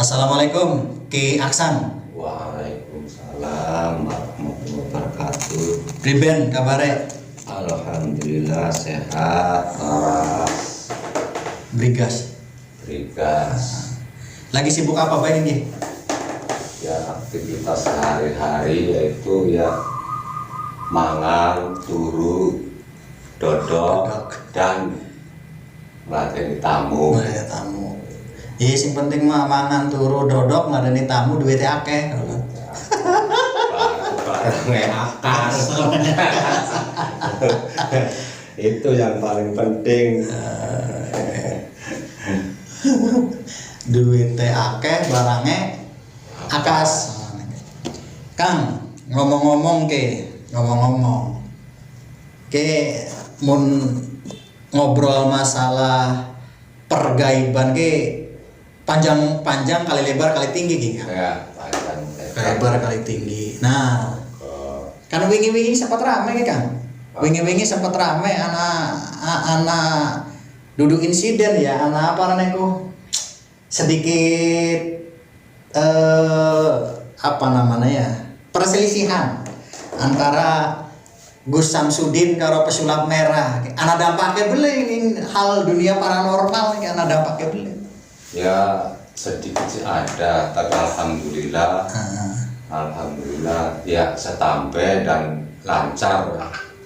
Assalamualaikum Ki Aksan. Waalaikumsalam warahmatullahi wabarakatuh. Priben kabare? Alhamdulillah sehat, waras. Brigas. Lagi sibuk apa Pak ini? Ya aktivitas sehari-hari yaitu ya mangan, turu, dodok dan melayani tamu. Melayani tamu. Iya, sing penting mah mangan turu dodok ngadani tamu duitnya akeh. Barang akas. Itu yang paling penting. Duitnya akeh, barangnya akas. Kang, ngomong-ngomong ke mun ngobrol masalah pergaiban ke panjang kali lebar kali tinggi gitu. Ya, panjang Lebar kali tinggi. Nah, kan wingi-wingi sempat rame kan? Wingi-wingi sempat rame anak duduk insiden ya, anak apa namanya sedikit apa namanya ya? Perselisihan antara Gus Samsudin karo pesulap merah. Anak dampaknya beli ini hal dunia paranormal ini anak dampaknya beli. Ya sedikit sih ada, tapi alhamdulillah ya setampe dan lancar.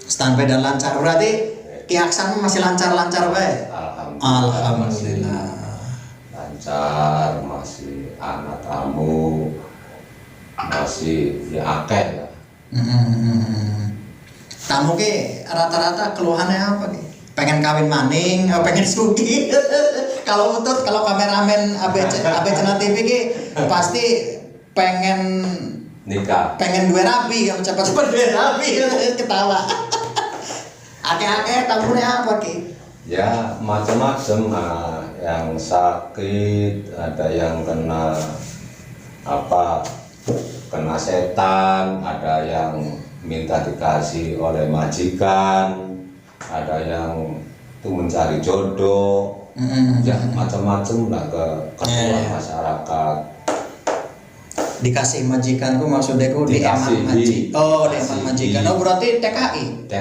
Setampe dan lancar berarti Ki Aksan masih lancar-lancar baik. Alhamdulillah. Lancar, masih anak tamu, masih ya akeh ya. Tamu ke rata-rata keluhannya apa ki? Pengen kawin maning, pengen sugi. Kalau kameramen ABC Channel TV ki pasti pengen Nikah. Pengen dua rabi, kamu cepat-cepat dua rabi ketawa. Akeh-akeh tamunya apa ki? Ya macam-macam, yang sakit, ada yang kena kena setan, ada yang minta dikasih oleh majikan, ada yang tuh mencari jodoh, ya macam-macam lah kebutuhan masyarakat. Dikasih majikan ku maksudnya ku di emang majikan. Oh berarti TKI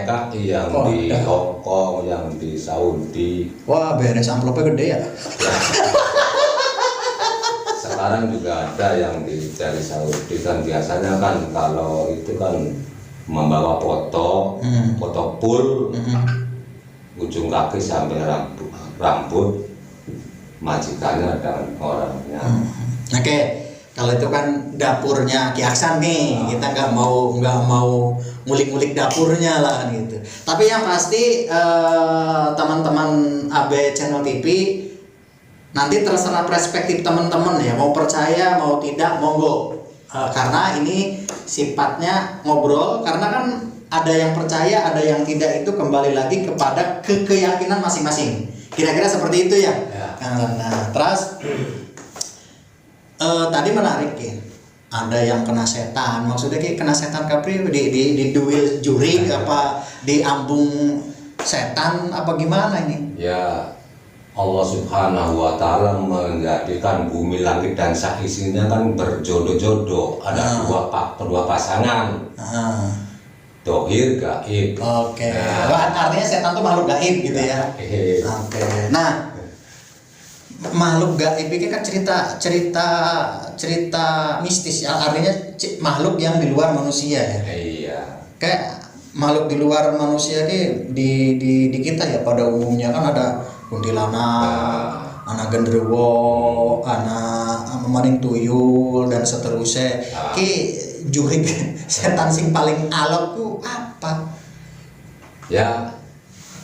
yang di Hong Kong, yang di Saudi. Wah beres amplopnya gede ya. Sekarang juga ada yang dari Saudi kan, biasanya kan kalau itu kan membawa foto full ujung kaki sampai rambut majikannya dan orangnya. Oke. Kalau itu kan dapurnya Ki Aksan nih, kita nggak mau ngulik-ngulik dapurnya lah kan gitu. Tapi yang pasti teman-teman AB Channel TV nanti terserah perspektif teman-teman ya, mau percaya mau tidak monggo. Karena ini sifatnya ngobrol, karena kan ada yang percaya ada yang tidak, itu kembali lagi kepada keyakinan masing-masing. Kira-kira seperti itu ya. Nah terus tadi menarik ya, ada yang kena setan, maksudnya kayak kena setan kapri di duel juri apa di ambung setan apa gimana ini? Ya Allah Subhanahu wa Ta'ala menjadikan bumi langit dan isinya kan berjodoh-jodoh, ada dua pasangan. Dohir gaib. Oke. Artinya setan tuh makhluk gaib gitu ya. Oke. Nah, makhluk gaib ini kan cerita mistis ya, artinya makhluk yang di luar manusia ya. Iya. Kayak makhluk di luar manusia di kita ya pada umumnya kan ada kuntilanak, anak genderuwo, anak maning tuyul dan seterusnya. Ki jurik setan sing paling alok ku apa? Ya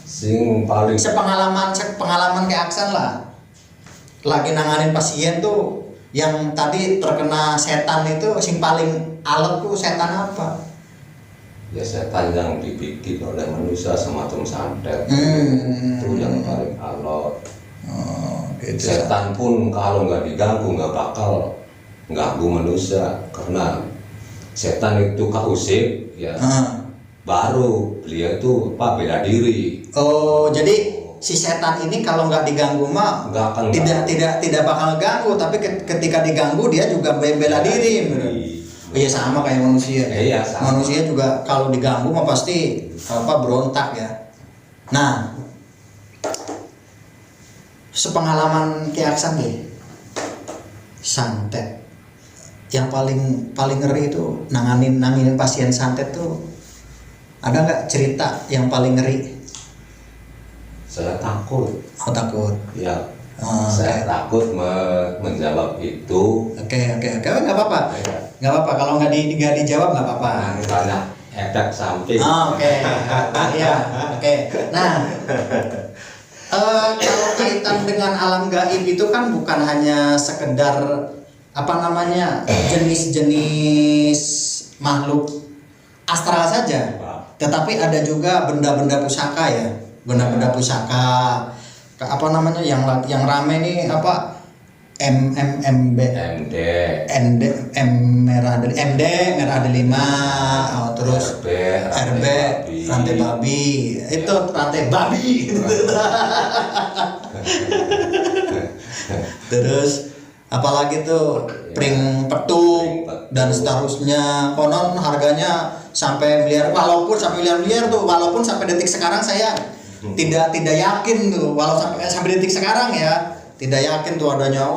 sing paling pengalaman kayak Aksan lah. Lagi nanganin pasien tuh yang tadi terkena setan itu sing paling alot tuh setan apa? Ya setan yang dibikin oleh manusia semacam santet. Itu yang paling alot. Gitu. Setan pun kalau nggak diganggu nggak bakal ganggu manusia, karena setan itu keusir ya. Baru beliau itu bela diri. Oh jadi si setan ini kalau nggak diganggu mah nggak akan tidak bakal ganggu, tapi ketika diganggu dia juga bela diri. Iya sama kayak manusia. Iya, sama. Manusia juga kalau diganggu mah pasti berontak ya. Nah, sepengalaman Ki Aksan deh, santet yang paling ngeri itu nanganin pasien santet tuh, ada nggak cerita yang paling ngeri? Saya takut. Oh takut. Ya. Okay. Saya takut menjawab itu. Oke, nggak apa-apa. Nggak apa-apa kalau nggak dijawab nggak apa-apa. Banyak efek samping. Oke. Iya. Oke. Nah, kalau kaitan dengan alam gaib itu kan bukan hanya sekedar jenis-jenis makhluk astral saja, tetapi ada juga benda-benda pusaka ya, benda-benda pusaka yang rame nih MD merah delima, terus RB rantai babi itu rantai babi terus apalagi tuh pring petung dan seterusnya, konon harganya sampai miliar, walaupun sampai detik sekarang saya tidak yakin tuh, walau sampai detik sekarang ya tidak yakin tuh adanya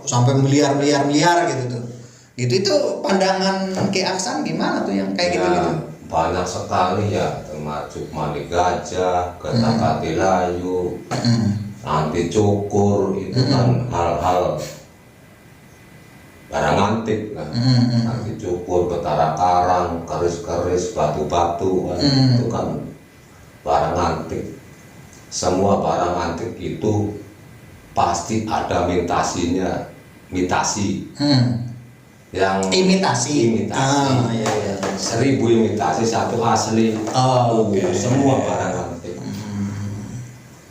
sampai miliar gitu tuh. Itu pandangan Ki Aksan gimana tuh yang kayak gitu? Banyak sekali ya, termasuk mani gajah, ketakati layu, nanti cukur, itu kan hal-hal barang antik kan. Nanti cukur, betara karang, keris-keris, batu-batu, itu kan barang antik. Semua barang antik itu pasti ada imitasi. Yang imitasi. Iya. 1000 imitasi, 1 asli. Okay. Semua barang antik.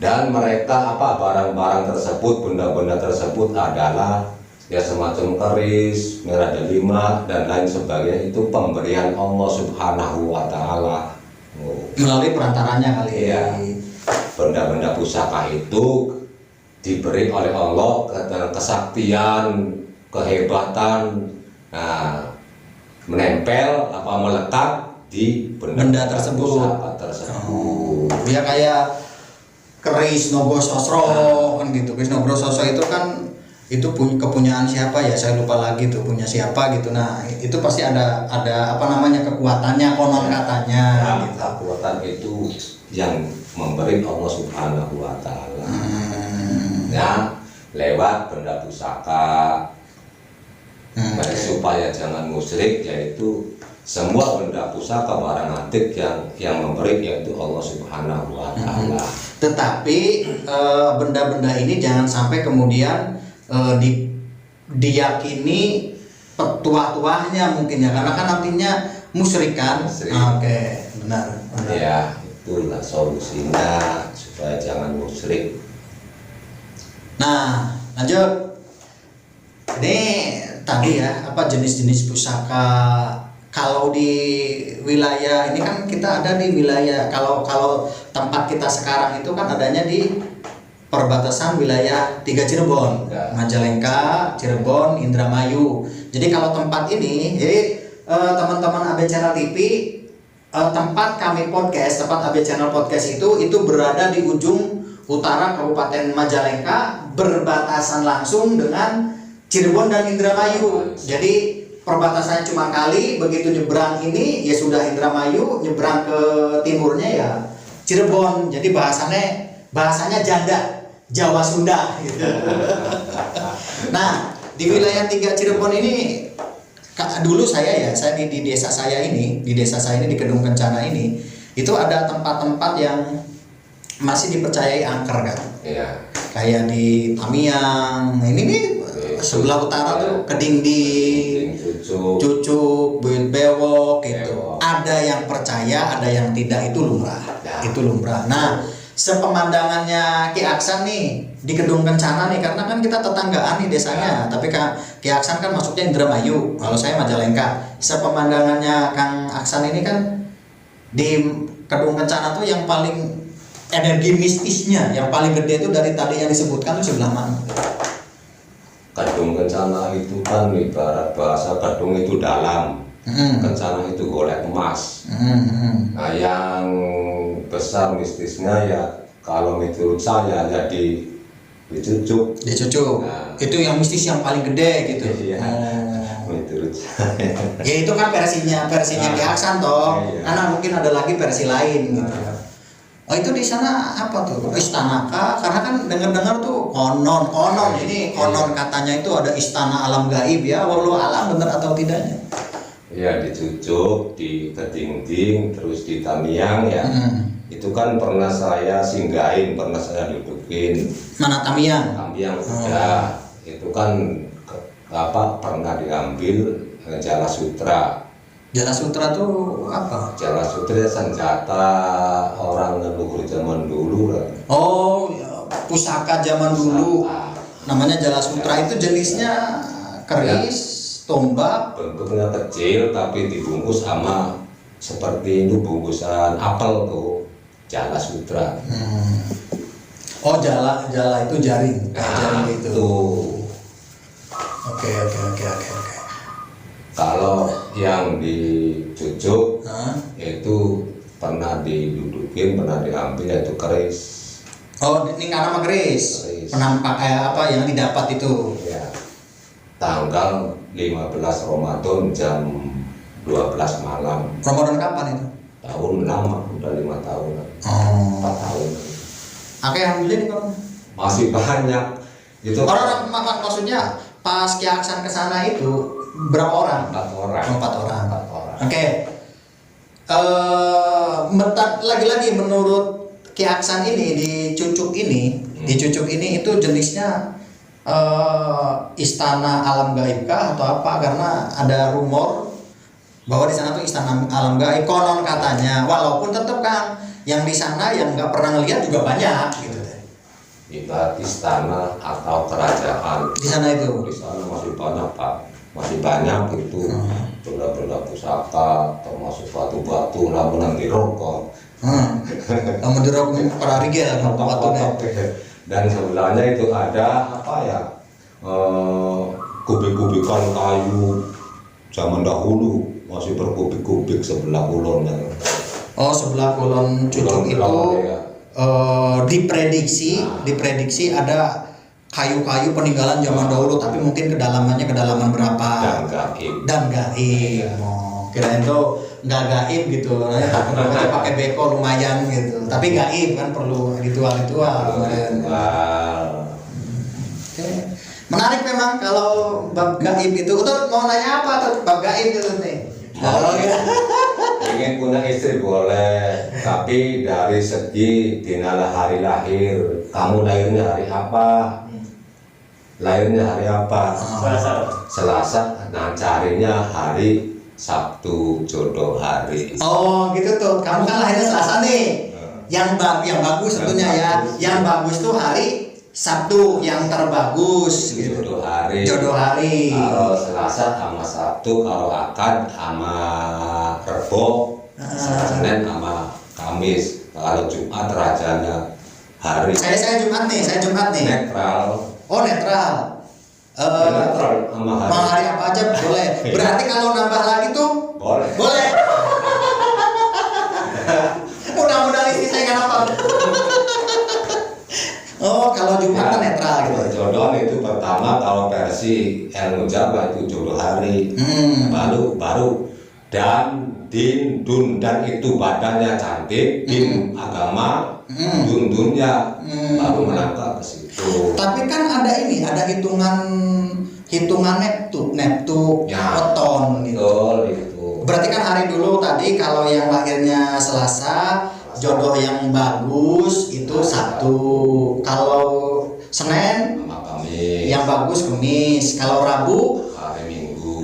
Dan mereka barang-barang tersebut, benda-benda tersebut adalah ya semacam keris, merah delima dan lain sebagainya, itu pemberian Allah Subhanahu wa taala. Melalui perantaranya kali ya. Benda-benda pusaka itu diberi oleh Allah kesaktian, kehebatan, menempel melekat di benda tersebut. Pusaka tersebut. Ya kayak keris Nogososro kan gitu. Keris Nogososro itu kan itu kepunyaan siapa ya, saya lupa lagi tuh punya siapa gitu. Nah itu pasti ada kekuatannya konon katanya. Gitu. Kekuatan itu yang memberi Allah Subhanahu wa taala. Ya, lewat benda pusaka. Supaya jangan musyrik, yaitu semua benda pusaka barang antik yang memberi yaitu Allah Subhanahu wa taala. Tetapi benda-benda ini jangan sampai kemudian diyakini petuah-tuahnya mungkin ya, karena kan artinya musyrik kan. Oke, benar. Ya, itulah solusinya supaya jangan musyrik. Nah, lanjut. Ini tadi ya, jenis-jenis pusaka. Kalau di wilayah ini kan kita ada di wilayah, kalau tempat kita sekarang itu kan adanya di perbatasan wilayah 3 Cirebon, Majalengka, Cirebon, Indramayu. Jadi kalau tempat ini, teman-teman AB Channel TV, tempat kami podcast, tempat AB Channel podcast itu berada di ujung utara Kabupaten Majalengka, berbatasan langsung dengan Cirebon dan Indramayu. Jadi perbatasannya cuma kali, begitu nyebrang ini ya sudah Indramayu, nyebrang ke timurnya ya Cirebon. Jadi bahasanya janda, Jawa Sunda gitu. Nah, di wilayah 3 Cirebon ini dulu saya di desa saya ini, di Kedung Kencana ini, itu ada tempat-tempat yang masih dipercayai angker kan. Iya. Kayak di Tamiang, ini nih sebelah utara tuh Kedingding, Cucuk, Buyut Bewok gitu. Ada yang percaya, ada yang tidak, itu lumrah. Itu lumrah. Nah, sepemandangannya Ki Aksan nih di Kedung Kencana nih, karena kan kita tetanggaan nih desanya, tapi Ki Aksan kan masuknya Indramayu, kalau saya Majalengka. Sepemandangannya Kang Aksan ini kan di Kedung Kencana tuh yang paling energi mistisnya yang paling gede itu dari tadi yang disebutkan itu sebelah mana? Kadung kencana itu kan ibarat bahasa kadung itu dalam, kencana itu golek emas. Nah yang besar mistisnya ya kalau menurut saya jadi dicucuk. Nah, itu yang mistis yang paling gede gitu. Iya. Menurut saya. Ya itu kan versinya Ki Aksan toh. Iya. Karena mungkin ada lagi versi lain gitu. Oh itu di sana apa tuh? Istana kah? Karena kan dengar-dengar tuh konon ini konon katanya itu ada istana alam gaib ya. Walau alam benar atau tidaknya? Ya dicucuk, diketingting, terus di tamiang ya. Itu kan pernah saya singgahin, pernah saya dudukin. Mana tamiang? Tamiang sudah. Itu kan pernah diambil Jala Sutra. Jala Sutra tuh apa? Jala Sutra senjata orang leluhur zaman dulu lah. Oh, ya, pusaka zaman dulu. Namanya Jala Sutra itu jenisnya keris, tombak. Bentuknya kecil tapi dibungkus sama seperti itu bungkusan apel tuh Jala Sutra. Oh, jala itu jaring, jaring itu. Tuh. Oke. Kalau yang dicucuk itu pernah didudukin, pernah diambil yaitu keris. Oh, ini karena keris. Penampak apa yang didapat itu? Ya. Tanggal 15 Ramadan jam 12 malam. Ramadan kapan itu? Tahun lama, udah 5 tahun. 4 tahun. Oke, alhamdulillah nih Bang. Masih banyak. Itu Orang maksudnya pas Ki Aksan ke sana itu berapa orang? 4 orang. 4 orang. 4 orang. Oke. Lagi-lagi menurut Ki Aksan ini di cucuk ini itu jenisnya istana alam gaib kah atau apa? Karena ada rumor bahwa di sana tuh istana alam gaib konon katanya. Walaupun tetap kan yang di sana yang nggak pernah ngeliat juga banyak gitu deh. Ibarat istana atau kerajaan. Di sana itu. Di sana masih banyak Pak. Masih banyak itu benda-benda pusaka termasuk batu-batu namun nanti rokok. Kamu dirok para rigel batu deh. Dan sebelahnya itu ada apa ya? Kubik-kubikan kayu zaman dahulu masih berkubik-kubik sebelah kulonnya. Oh, sebelah kulon cucuk itu Ya. diprediksi ada kayu-kayu peninggalan zaman dahulu, tapi mungkin kedalamannya kedalaman berapa? Dan gaib. Oh, kirain tuh nggak gaib gitu, takutnya pakai beko lumayan gitu. Tapi gaib kan perlu ritual. Oke. Menarik memang kalau bab gaib itu. Tuh mau nanya apa tuh bab gaib itu nih? Oh ya. Ingin punya istri boleh, tapi dari segi dinalah hari lahir, kamu lahirnya hari apa? Lahirnya hari apa? Selasa. Nah carinya hari Sabtu, jodoh hari. Oh gitu tuh. Kamu kan lahirnya Selasa nih. Yang bagus tentunya ya. Yang bagus tuh hari Sabtu yang terbagus gitu. Jodoh hari. Kalau Selasa sama Sabtu, kalau Akad sama Rebo, Senin sama Kamis. Kalau Jumat rajanya hari. Saya Jumat nih. Netral. Oh netral. Netral sama hari. Mau hari apa aja boleh. Berarti kalau nambah lagi tuh Boleh. Mudah-mudahan istri saya nggak nonton. Oh, kalau Jumat kan netral gitu. Jodoh itu pertama kalau versi ilmu Jawa itu jodoh hari. Baru dan din dun dan itu badannya cantik, din agama, dunnya baru melangkah ke situ. Tapi kan ada hitungan neptu Ya, weton gitu. Betul itu. Berarti kan hari dulu tadi kalau yang lahirnya Selasa, jodoh yang bagus itu Sabtu. Kalau Senin Sama Kamis. yang bagus Kamis. Kalau Rabu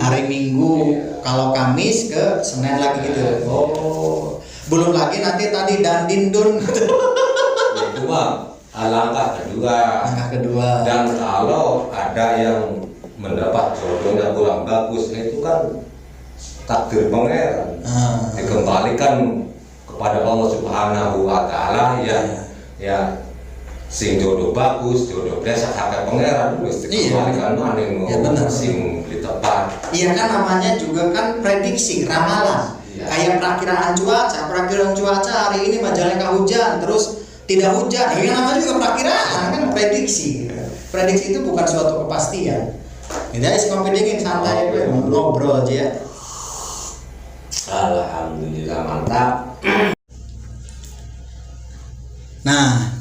hari Minggu. Iya. Kalau Kamis ke Senin lagi gitu. Oh. Belum lagi nanti tadi dan dindun. Itu mah langkah kedua. Dan kalau ada yang mendapat jodohnya kurang bagus, itu kan takdir pangeran. Dikembalikan kepada Allah Subhanahu wa Ta'ala ya. ya sing jodoh bagus, jodoh biasa kakek pangeran wis dikembalikan maning sing ditepat. Iya kan namanya juga kan prediksi, ramalan. Iya. Kayak perakiraan cuaca hari ini Majalengka hujan, terus tidak hujan. Ini namanya juga perakiraan kan prediksi. Prediksi itu bukan suatu kepastian. Ini aja kopi dingin santai ngobrol aja ya. Alhamdulillah mantap. Nah,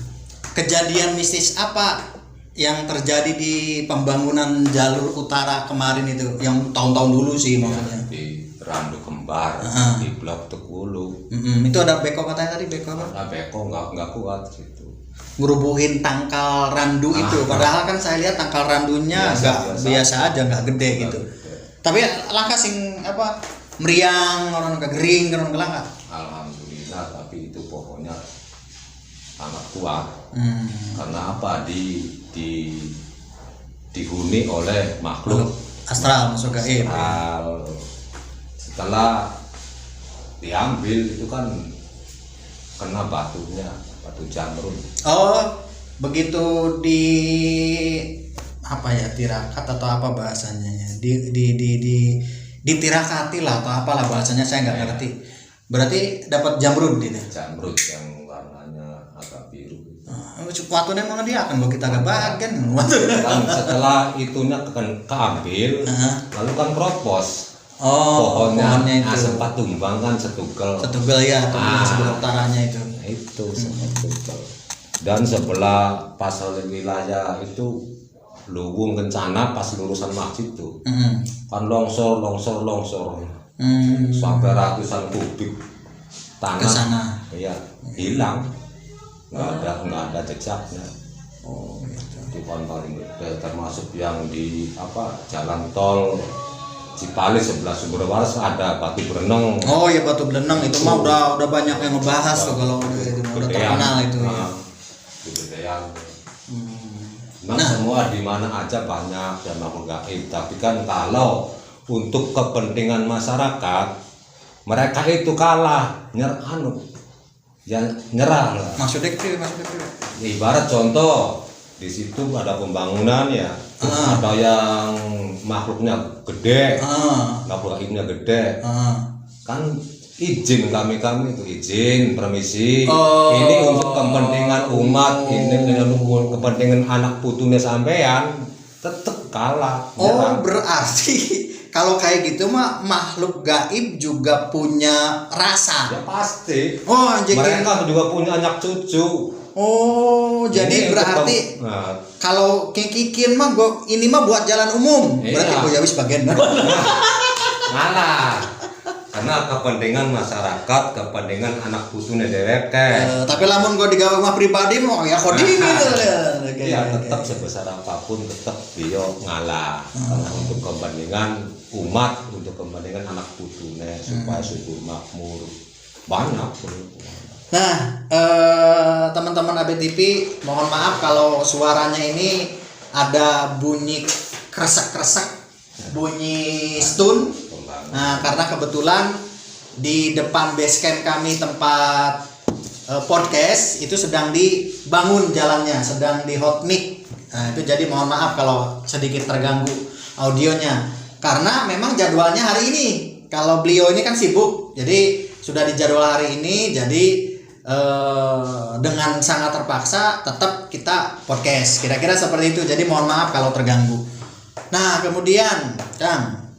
kejadian mistis apa yang terjadi di pembangunan jalur utara kemarin itu? Yang tahun-tahun dulu sih maksudnya. Di Randu Kembar, di Blok Tekulu. Itu ada beko katanya tadi, beko apa? Ada beko nggak kuat gitu. Ngerubuhin tangkal randu itu, padahal kan saya lihat tangkal randunya biasa aja, nggak gede gitu. Tapi langkah sing apa meriang, orang kering, orang gelangka. Alhamdulillah, tapi itu pohonnya sangat kuat. Karena apa? Dihuni oleh makhluk astral, masuk gaib. Setelah diambil itu kan kena batunya, batu jamrud. Oh, begitu di apa ya, tirakat atau apa bahasanya ya? Ditirakati lah atau apalah bahasanya, saya nggak ngerti. Berarti dapat jamrud gitu. Jamrud yang warnanya agak biru. Waktunya mau dia akan kita agak bagian. Kan setelah itunya keambil, lalu kan kropos. Pohonnya itu sempat tumbang kan setugel ya, sebelah utaranya itu. Itu setugel. Dan sebelah pas wilayah itu luwung kencana pas lurusan masjid tuh, kan longsor. Sampai ratusan kubik tanah kesana. Iya, hilang, nggak ada jejaknya. Gitu. Itu kan paling gede, termasuk yang di jalan tol Cipali sebelah Sumber Waras ada batu berenang. Oh iya, batu berenang itu mah udah banyak yang ngebahas tuh kalau itu udah terkenal itu ya. Gedean. Semua di mana aja banyak yang makhluk gaib, tapi kan kalau untuk kepentingan masyarakat mereka itu kalah, nyerah lah. Maksudnya. Ibarat contoh di situ ada pembangunan ya, terus ada yang makhluknya gede, makhluk gaibnya gede, kan izin kami itu izin permisi, ini untuk kepentingan umat, ini untuk kepentingan anak putunya sampean, tetep kalah. Berarti kalau kayak gitu mah makhluk gaib juga punya rasa. Ya pasti. Mereka juga punya anak cucu. Jadi berarti kalau kikin mah ini mah buat jalan umum. Berarti gue ya wis bagian. Ngalah. Karena kepentingan masyarakat, kepentingan anak putunya dewek tapi lamun gue digawe rumah pribadi mau ya koding gitu. Ya tetap sebesar apapun tetap dia ngalah. Karena untuk kepentingan umat, untuk kepentingan anak putunya supaya subur makmur banyak. Nah, teman-teman ABTV, mohon maaf kalau suaranya ini ada bunyi kresek-kresek, bunyi stun. Nah, karena kebetulan di depan base camp kami tempat podcast itu sedang dibangun jalannya, sedang di hot mic. Nah, itu jadi mohon maaf kalau sedikit terganggu audionya. Karena memang jadwalnya hari ini. Kalau beliau ini kan sibuk, jadi sudah dijadwal hari ini, jadi dengan sangat terpaksa tetap kita podcast. Kira-kira seperti itu. Jadi mohon maaf kalau terganggu. Nah, kemudian Kang,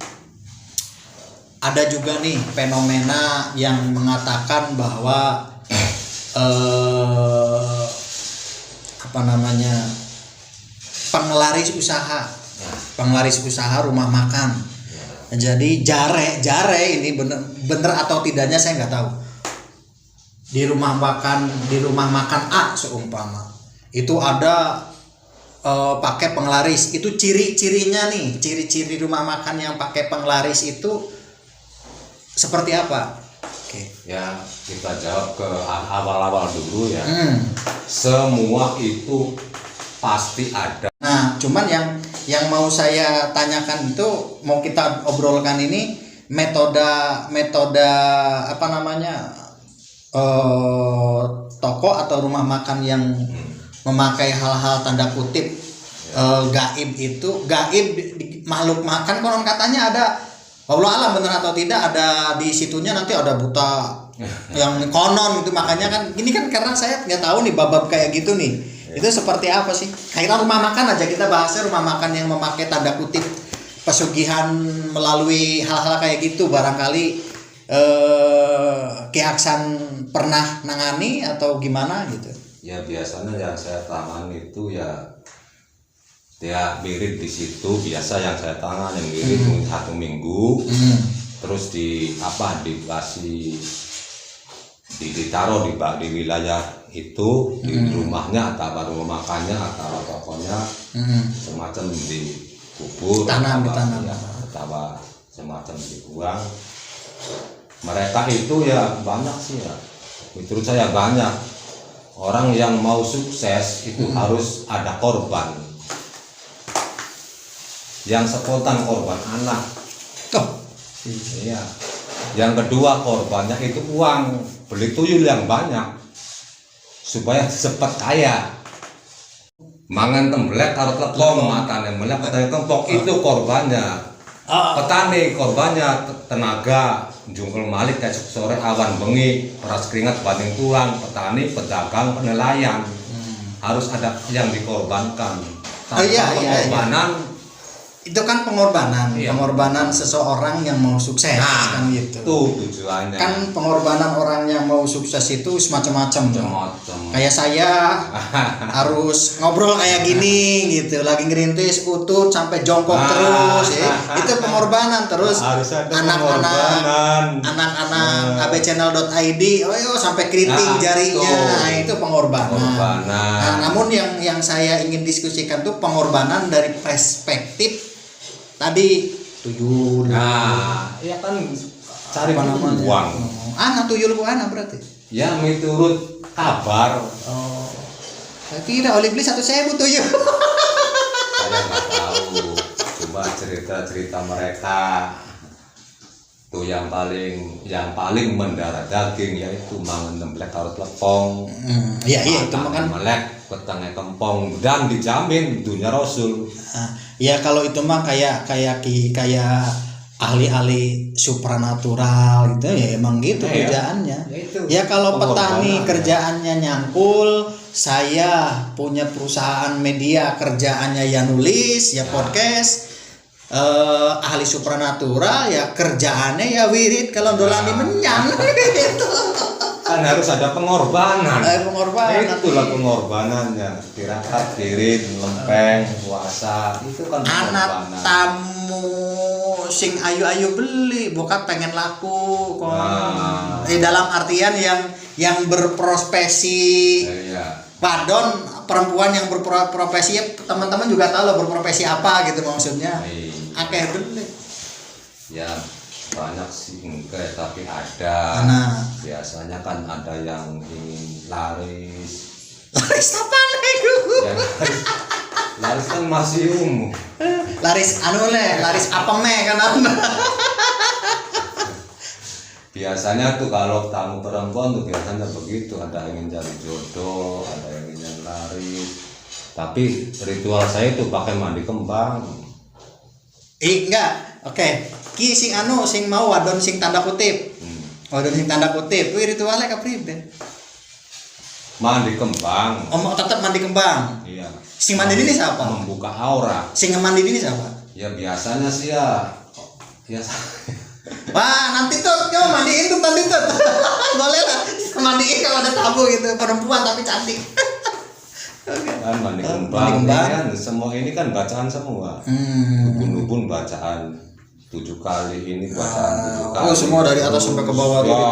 ada juga nih fenomena yang mengatakan bahwa penglaris usaha rumah makan. Jadi jare ini bener atau tidaknya saya nggak tahu. Di rumah makan A seumpama itu ada pakai penglaris. Itu ciri-cirinya nih, ciri-ciri rumah makan yang pakai penglaris itu seperti apa? Ya kita jawab ke awal-awal dulu ya. Semua itu pasti ada. Nah, cuman yang mau saya tanyakan itu, mau kita obrolkan ini metode toko atau rumah makan yang memakai hal-hal tanda kutip gaib itu makhluk makan, konon katanya ada, wallahu alam benar atau tidak, ada di situnya nanti ada buta yang konon gitu. Makanya kan ini kan karena saya nggak tahu nih bab kayak gitu nih, itu seperti apa sih? Kaitan rumah makan aja kita bahasnya, rumah makan yang memakai tanda kutip pesugihan melalui hal-hal kayak gitu. Barangkali Ki Aksan pernah nangani atau gimana gitu? Ya biasanya yang saya tangani itu ya mirip di situ, biasa yang saya tangani yang mirip 1 minggu, terus dikasih ditaruh di wilayah itu, di rumahnya atau rumah makannya atau tokonya, semacam dikubur, ditanam ya, atau semacam dibuang. Mereka itu ya banyak sih ya, menurut saya banyak orang yang mau sukses itu harus ada korban. Yang spontan korban anak, iya. Yang kedua korbannya itu uang, beli tuyul yang banyak supaya cepat kaya. Mangan temblek karo tlepong, matane melek katanya tempok, itu korbannya. Petani korbannya tenaga, jungkel malik kayak sore awan bengi, peras keringat banding tulang. Petani, pedagang, penelayan harus ada yang dikorbankan. Tanpa pengorbanan itu kan pengorbanan, pengorbanan seseorang yang mau sukses, kan gitu. Itu tujuannya. Kan pengorbanan orang yang mau sukses itu semacam-macam. Kayak saya harus ngobrol kayak gini gitu, lagi ngerintis utut sampai jongkok terus, itu pengorbanan. Terus anak-anak abchannel.id, sampai keriting jarinya, itu pengorbanan. Nah, namun yang saya ingin diskusikan tuh pengorbanan dari perspektif tadi tuyul. Nah, ya kan cari uang. Anak tuyul bu anak berarti. Ya menurut kabar. Tidak oleh beli 1.000 tuyul. Saya nggak tahu. Coba cerita mereka. Tuh yang paling mendarah daging yaitu mangan temblek karo tlepong. Iya itu makan melek, petangnya kempong, dan dijamin dunia Rasul. Ya kalau itu mah kayak ahli-ahli supranatural gitu ya, emang gitu kerjaannya. Ya kalau petani kerjaannya nyangkul, saya punya perusahaan media kerjaannya ya nulis, ya podcast. Ahli supranatural ya kerjaannya ya wirid kalau dolani menyan gitu. Kan harus ada pengorbanan. Pengorbanan. Itulah pengorbanannya. Tirakat, wirid, lempeng, puasa, itu kan anak tamu sing ayu-ayu beli bukan pengen laku kok. Dalam artian yang berprofesi. Pardon, perempuan yang berprofesi, teman-teman juga tahu lah berprofesi apa gitu maksudnya. Akeh beli. Ya banyak sih enggak, tapi ada. Biasanya kan ada yang ingin laris apa nego? Ya, laris kan masih umum. Laris laris apa kan biasanya tuh kalau tamu perempuan tuh biasanya begitu, ada yang ingin cari jodoh, ada yang ingin laris. Tapi ritual saya itu pakai mandi kembang. Enggak, oke. Ki sing sing mau wadon sing tanda kutip. Wadon sing tanda kutip, kuwi ritualnya kapribe? Mandi kembang. Tetap mandi kembang. Iya. Sing mandi ini siapa? Membuka aura. Sing mandi ini siapa? Ya biasanya sih ya. Wah, nanti tuh kamu mandiin tuh nanti tuh. Boleh lah. Mandiin kalau ada tamu gitu, perempuan tapi cantik. Kan mandi kembang. Kan semua ini kan bacaan semua. Ubun-ubun bacaan 7 kali, ini bacaan 7 kali. Semua dari atas sampai ke bawah gitu.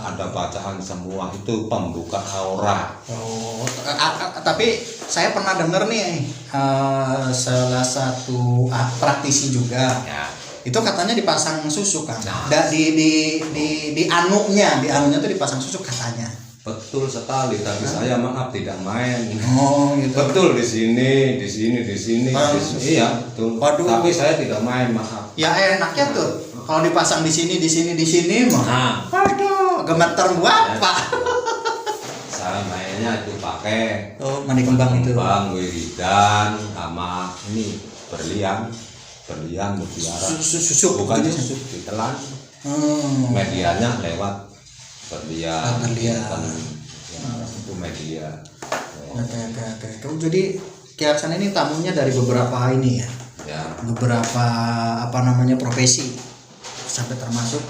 Ada bacaan semua, itu pembuka aura. Tapi saya pernah dengar nih salah satu praktisi juga. Itu katanya dipasang susu kan. Di anunya tuh dipasang susu katanya. Betul sekali, tapi saya maaf tidak main. Gitu. Betul di sini. Iya, betul. Waduh. Tapi saya tidak main, maaf. Ya enaknya tuh kalau dipasang di sini mah. Waduh, gemeter gua apa? cara mainnya itu pakai mandi kembang itu. kembang, wiridan, sama ini berlian mutiara. Susuk Bukan gitu. susuk, ditelan. Medianya lewat berlian. Berlian. Ya, itu media. Oke. Jadi Ki Aksan ini tamunya dari beberapa ini ya. Ya. Beberapa profesi, sampai termasuk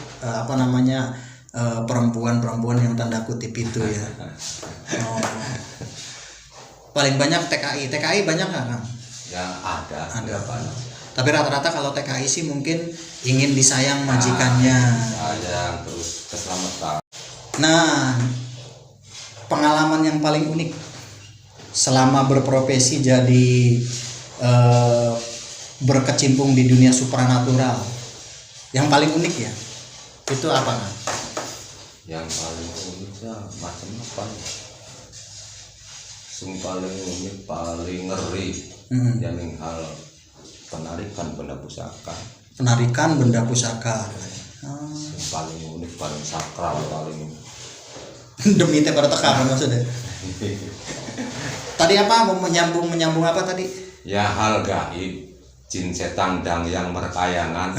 perempuan yang tanda kutip itu ya. Paling banyak TKI banyak nggak Kang? Ya ada banyak. Tapi rata-rata kalau TKI sih mungkin ingin disayang majikannya. Sayang, terus keselamatan. Nah, pengalaman yang paling unik selama berprofesi jadi berkecimpung di dunia supranatural, yang paling unik ya, itu apa Kang? Yang paling unik ya macam apa ya? Yang paling unik, paling ngeri, yang hal penarikan benda pusaka. Yang paling unik, paling sakral, paling Demi teh pada tekan maksudnya. Tadi apa, mau menyambung apa tadi? Ya hal gaib, jin setan dan yang merkayangan,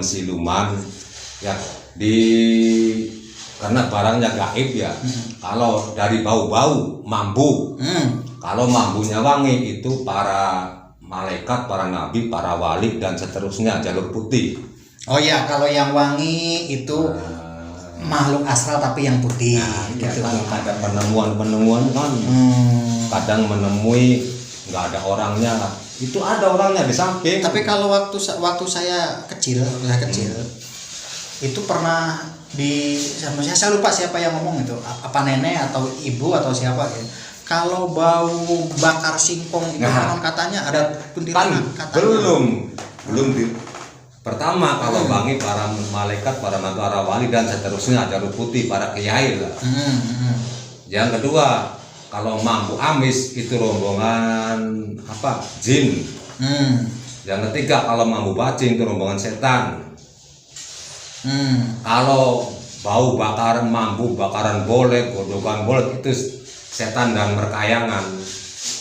siluman ya karena barangnya gaib ya. Kalau dari bau-bau mambu, kalau mambunya wangi itu para malaikat, para nabi, para wali dan seterusnya jalur putih. Oh ya, kalau yang wangi itu makhluk astral tapi yang putih. Gitu kan ada penemuan kan. Kadang menemui nggak ada orangnya, itu ada orangnya di samping. Tapi kalau waktu saya kecil itu pernah saya lupa siapa yang ngomong itu, apa nenek atau ibu atau siapa ya. Kalau bau bakar singkong itu katanya ada kuntilanak katanya. Belum Pertama kalau wangi para malaikat, para wali dan seterusnya jalur putih, para kiai lah. Yang kedua kalau mampu amis itu rombongan jin. Yang ketiga kalau mampu bacing itu rombongan setan. Kalau bau bakaran mampu, bakaran boleh, godokan boleh itu setan dan merkayangan.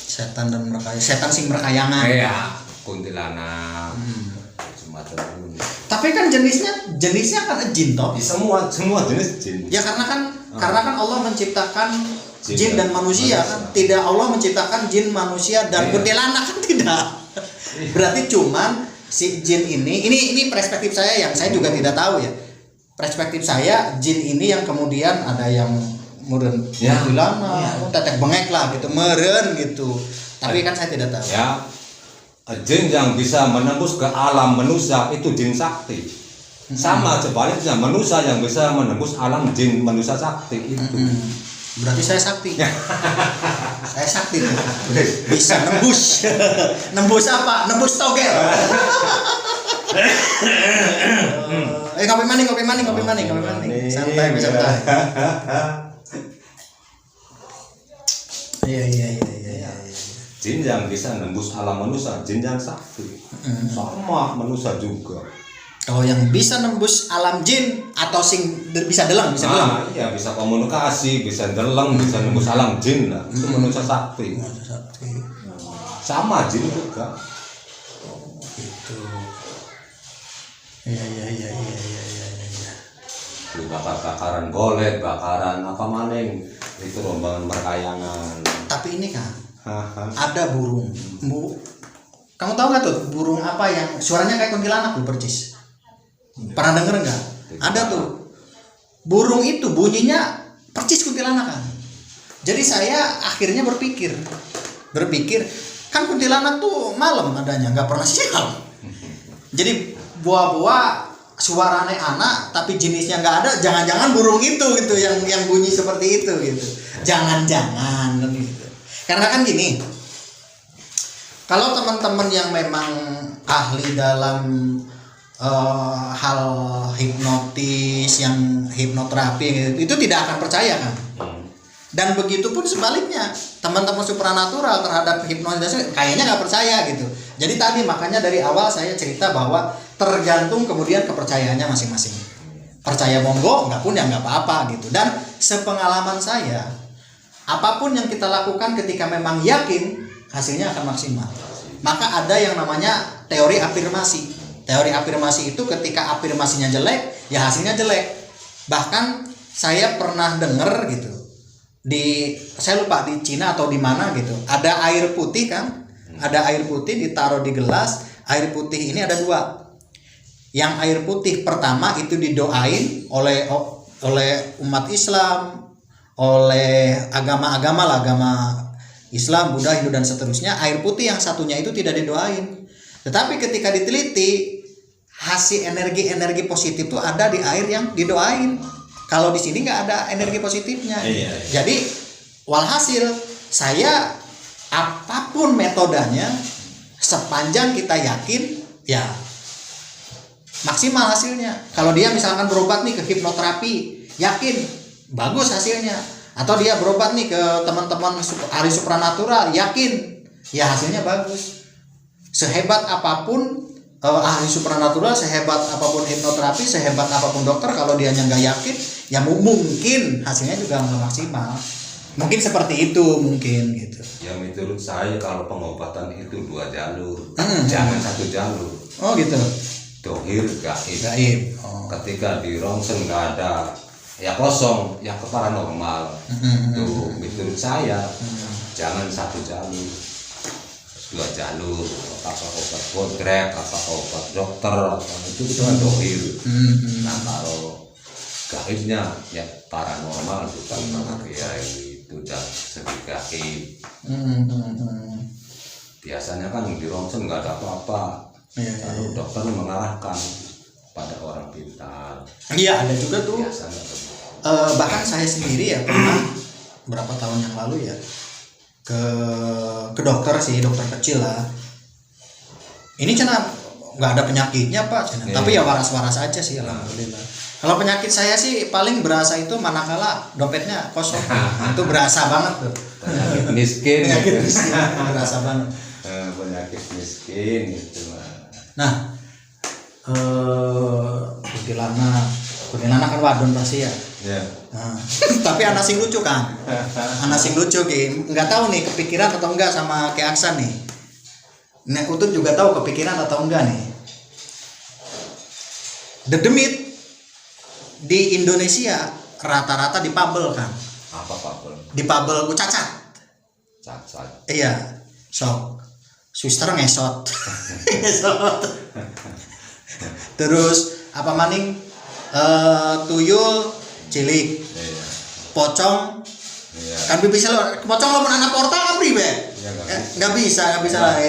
Setan sing merkayangan. Iya, kuntilanak. Tapi kan jenisnya kan jin toh. Semua jenis jin. Ya karena kan Allah menciptakan jin dan manusia kan. Tidak Allah menciptakan jin, manusia dan kuntilanak kan tidak. Berarti cuman si jin ini perspektif saya yang saya juga tidak tahu ya. Perspektif saya jin ini yang kemudian ada yang meren kuntilanak, tetek bengek lah gitu, meren gitu. Tapi kan saya tidak tahu. Ya. Jin yang bisa menembus ke alam manusia itu jin sakti. Sama sebaliknya manusia yang bisa menembus alam jin manusia sakti itu. Berarti saya sakti. Saya sakti tuh. Bisa nembus. Nembus apa? Nembus togel. Ngopi maning. Santai. Iya. Jin yang bisa nembus alam manusia, jin yang sakti. Sama manusia juga. Oh, yang bisa nembus alam jin atau bisa deleng, Iya, bisa komunikasi, bisa deleng, bisa nembus alam jin lah. Itu manusia sakti. Sama jin juga. Oh, gitu. Iya. Bakaran golek, bakaran apa maning, itu rombongan merkayangan. Tapi ini kan ada burung, kamu tahu nggak tuh burung apa yang suaranya kayak kuntilanak tuh percis? Pernah denger nggak? Ada tuh burung itu bunyinya percis kuntilanak kan. Jadi saya akhirnya berpikir kan kuntilanak tuh malam adanya, nggak pernah siang. Jadi buah-buah suaranya anak tapi jenisnya nggak ada, jangan-jangan burung itu gitu yang bunyi seperti itu gitu. Jangan-jangan kan gitu. Karena kan gini, kalau teman-teman yang memang ahli dalam hal hipnotis, yang hipnoterapi itu tidak akan percaya kan. Dan begitu pun sebaliknya, teman-teman supranatural terhadap hipnotis kayaknya nggak percaya gitu. Jadi tadi makanya dari awal saya cerita bahwa tergantung kemudian kepercayaannya masing-masing. Percaya monggo, nggak pun ya nggak apa-apa gitu. Dan sepengalaman saya, apapun yang kita lakukan ketika memang yakin, hasilnya akan maksimal. Maka ada yang namanya teori afirmasi. Teori afirmasi itu ketika afirmasinya jelek, ya hasilnya jelek. Bahkan saya pernah dengar gitu, saya lupa di Cina atau di mana gitu, ada air putih kan, ada air putih ditaruh di gelas. Air putih ini ada dua. Yang air putih pertama itu didoain oleh umat Islam, oleh agama-agama lah, agama Islam, Buddha, Hindu dan seterusnya. Air putih yang satunya itu tidak didoain. Tetapi ketika diteliti, hasil energi positif itu ada di air yang didoain. Kalau di sini nggak ada energi positifnya. Iya. Jadi walhasil saya apapun metodenya, sepanjang kita yakin, ya maksimal hasilnya. Kalau dia misalkan berobat nih ke hipnoterapi, yakin bagus hasilnya. Atau dia berobat nih ke teman-teman ahli supranatural, yakin ya hasilnya bagus. Sehebat apapun ahli supranatural, sehebat apapun hipnoterapi, sehebat apapun dokter, kalau dia nggak yakin, ya mungkin hasilnya juga nggak maksimal. Mungkin seperti itu, mungkin gitu. Ya menurut saya kalau pengobatan itu 2 jalur, jangan 1 jalur. Oh gitu. Dohir gaib. Gaib. Oh. Ketika di ronsen nggak ada, ya kosong, ya ke paranormal. Tuh menurut saya jangan 1 jalur, 2 jalur. Apakah obat bodrek, apakah obat dokter, itu kan dohir. Nah kalau gaibnya ya paranormal, bukan kiai itu segi gaib. Biasanya kan di ronsen nggak ada apa-apa. Lalu dokter mengarahkan pada orang pintar. Iya, ada juga tuh. Biasanya Bahkan saya sendiri ya pernah berapa tahun yang lalu ya ke dokter sih, dokter kecil lah. Ini cina nggak ada penyakitnya Pak, cina. Tapi ya waras-waras aja sih, alhamdulillah. Kalau penyakit saya sih paling berasa itu manakala dompetnya kosong. Itu berasa banget tuh. penyakit miskin. Penyakit miskin berasa banget. Penyakit miskin itu. Nah, kuntilanak kan wadon pasti ya. Ya. Nah, tapi anak sing lucu kan, anak sing lucu Ki. Nggak tahu nih kepikiran atau enggak sama Ki Aksan nih. Nek Utut juga tahu kepikiran atau enggak nih. Dedemit di Indonesia rata-rata dipabel kan. Apa pabel? Dipabel ku cacat. Cacat. Iya, sok. Suster ngesot. Ngesot. Terus apa maning? Tuyul cilik. Iya. Pocong. Iya. Kan bisa lo pocong lo anak portal kan pribe. Ya, nggak bisa lah.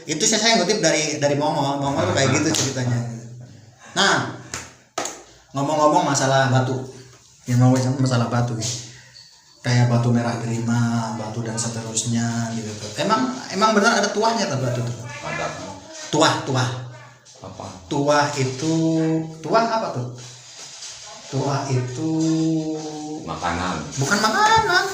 Itu saya ngutip dari Mongol tuh kayak gitu ceritanya. Nah, ngomong-ngomong masalah batu, masalah batu ya. Kayak batu merah gerima, batu dan seterusnya gitu tuh. Emang benar ada tuahnya tuh batu tuh. Ada. Tuah. Apa? Tuah apa tuh? Tuah itu Makanan. bukan makanan.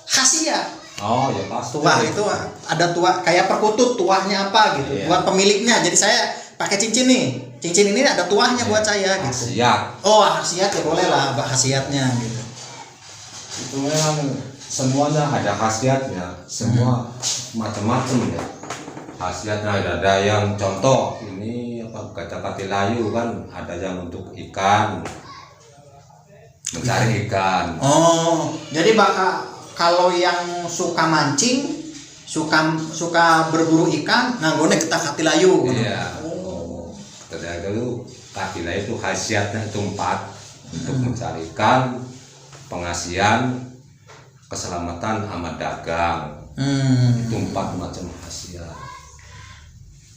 Khasiat. Oh ya pasti. Tuah itu ada tuah kayak perkutut, tuahnya apa gitu. Iya. Buat pemiliknya. Jadi saya pakai cincin nih. Cincin ini ada tuahnya buat saya gitu. Khasiat. Oh, khasiat ya boleh lah khasiatnya gitu. Itu memang semuanya ada khasiatnya, semua macam-macam ya. Khasiatnya ada yang contoh ini apa kata-kata layu kan, ada yang untuk ikan, mencari ikan. Oh, jadi kalau yang suka mancing, suka berburu ikan, nanggone ketak hati layu. Iya. Ternyata itu kaki layu itu khasiatnya itu 4 untuk mencari ikan, pengasihan, keselamatan, sama dagang. Itu 4 macam khasiat.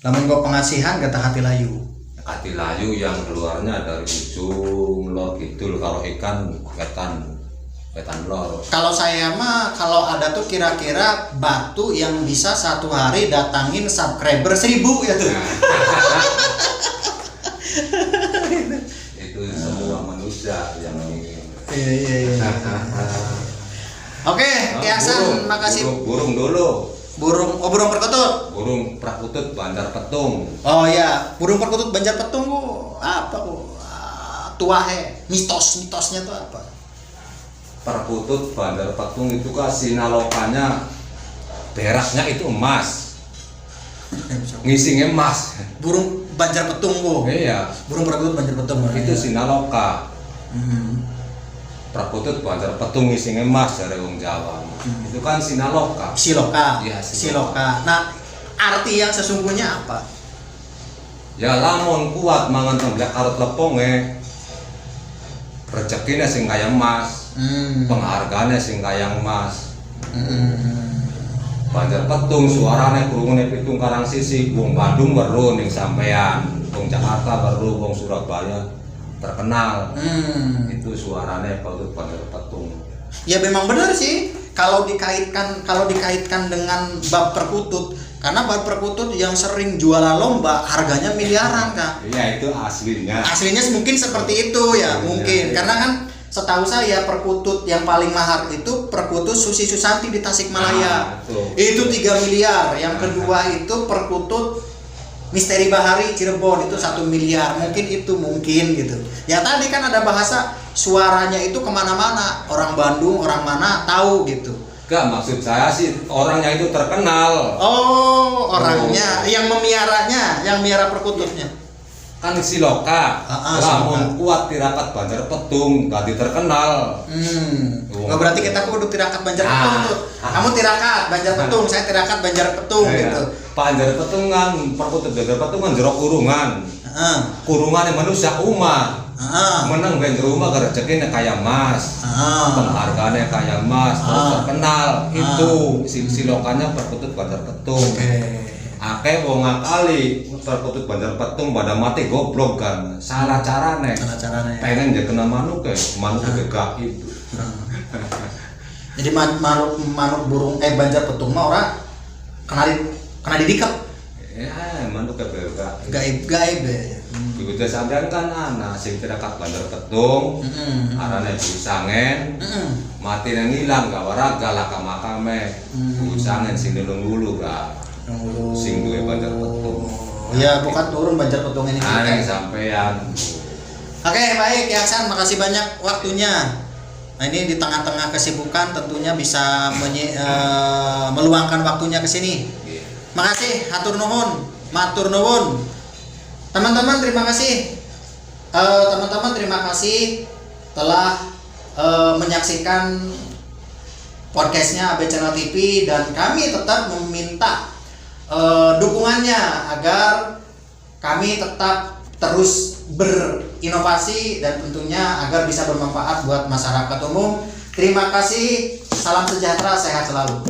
Lamun go pengasihan kata hati layu. Hati layu yang keluarnya dari ujung lor gitu. Kalau ikan wetan lor. Kalau saya mah kalau ada tuh kira-kira batu yang bisa 1 hari datangin subscriber 1000 ya tuh. Itu semua manusia yang ingin. Iya. Oke, Ki Aksan, makasih. Burung dulu. Burung perkutut. Burung prakutut Banjar Petung. Oh iya, burung perkutut Banjar Petung apa tuahe mitosnya tuh apa? Perkutut Banjar Petung itu kan sinalokannya beraknya itu emas, ngisingnya emas. Burung Banjar Petung bu. Iya, Burung perkutut Banjar Petung. itu sinaloka. Perkutut Banjar Petung ngisingnya emas dari wong Jawa. Itu kan sinaloka. Siloka. Iya, Siloka. Nah, arti yang sesungguhnya apa? Ya lamun kuat mangan temblak karut leponge, rezekinya sing kaya emas, penghargaannya sing kaya emas. Banjar Petung suarane krungune pitung karang sisi, wong Bandung weruh ning sampean, wong Jakarta weruh, wong Surabaya terkenal. Itu suarane perkutut Banjar Petung. Ya memang benar sih kalau dikaitkan dengan bab perkutut, karena bab perkutut yang sering jualan lomba harganya miliaran kan. Iya, itu aslinya. Aslinya mungkin seperti itu ya, mungkin. Iya. Karena kan setahu saya perkutut yang paling mahal itu perkutut Susi Susanti di Tasikmalaya. Itu 3 miliar. Yang kedua itu perkutut Misteri Bahari Cirebon itu 1 miliar. Mungkin gitu. Ya tadi kan ada bahasa suaranya itu kemana-mana. Orang Bandung, orang mana tahu gitu. Enggak, maksud saya sih orangnya itu terkenal. Oh, orangnya yang memeliharanya, yang miara perkututnya. Kan siloka, lamun siloka. kuat tirakat Banjar Petung, ganti terkenal. Nggak berarti kita kudu tirakat Banjar Petung tuh. Kamu tirakat Banjar Petung, saya tirakat Banjar Petung gitu. Banjar Petung kan, perkutut Banjar Petung kan jero kurungan. Kurungannya manusia umat. Menang ben rumah rezekinya kaya emas. Penghargaannya kaya emas, terus terkenal. Itu silokannya perkutut Banjar Petung. Akeh wong ngakali perkutut Banjar Petung pada mati goblok kan. Salah carane. Pengen dia kena manuk gaib. Jadi manuk burung Banjar Petung mah orang kena didikep. Ya, manuk Gaib ya. Begitu sampean kan anak sing tirakat Banjar Petung. Arane Busangen. Mati nang ilang gak waraga lah ka makame. Busangen sing nulung-nulu gak. Sing duwe Banjar Petung. Ya, bukan turun Banjar Petung ini. Aneh sampean. Oke, baik ya Aksan, makasih banyak waktunya. Nah, ini di tengah-tengah kesibukan tentunya bisa meluangkan waktunya ke sini. Makasih, hatur nuhun, matur nuwun. Teman-teman terima kasih. Teman-teman terima kasih telah menyaksikan podcastnya AB Channel TV, dan kami tetap meminta dukungannya agar kami tetap terus berinovasi dan tentunya agar bisa bermanfaat buat masyarakat umum. Terima kasih, salam sejahtera, sehat selalu.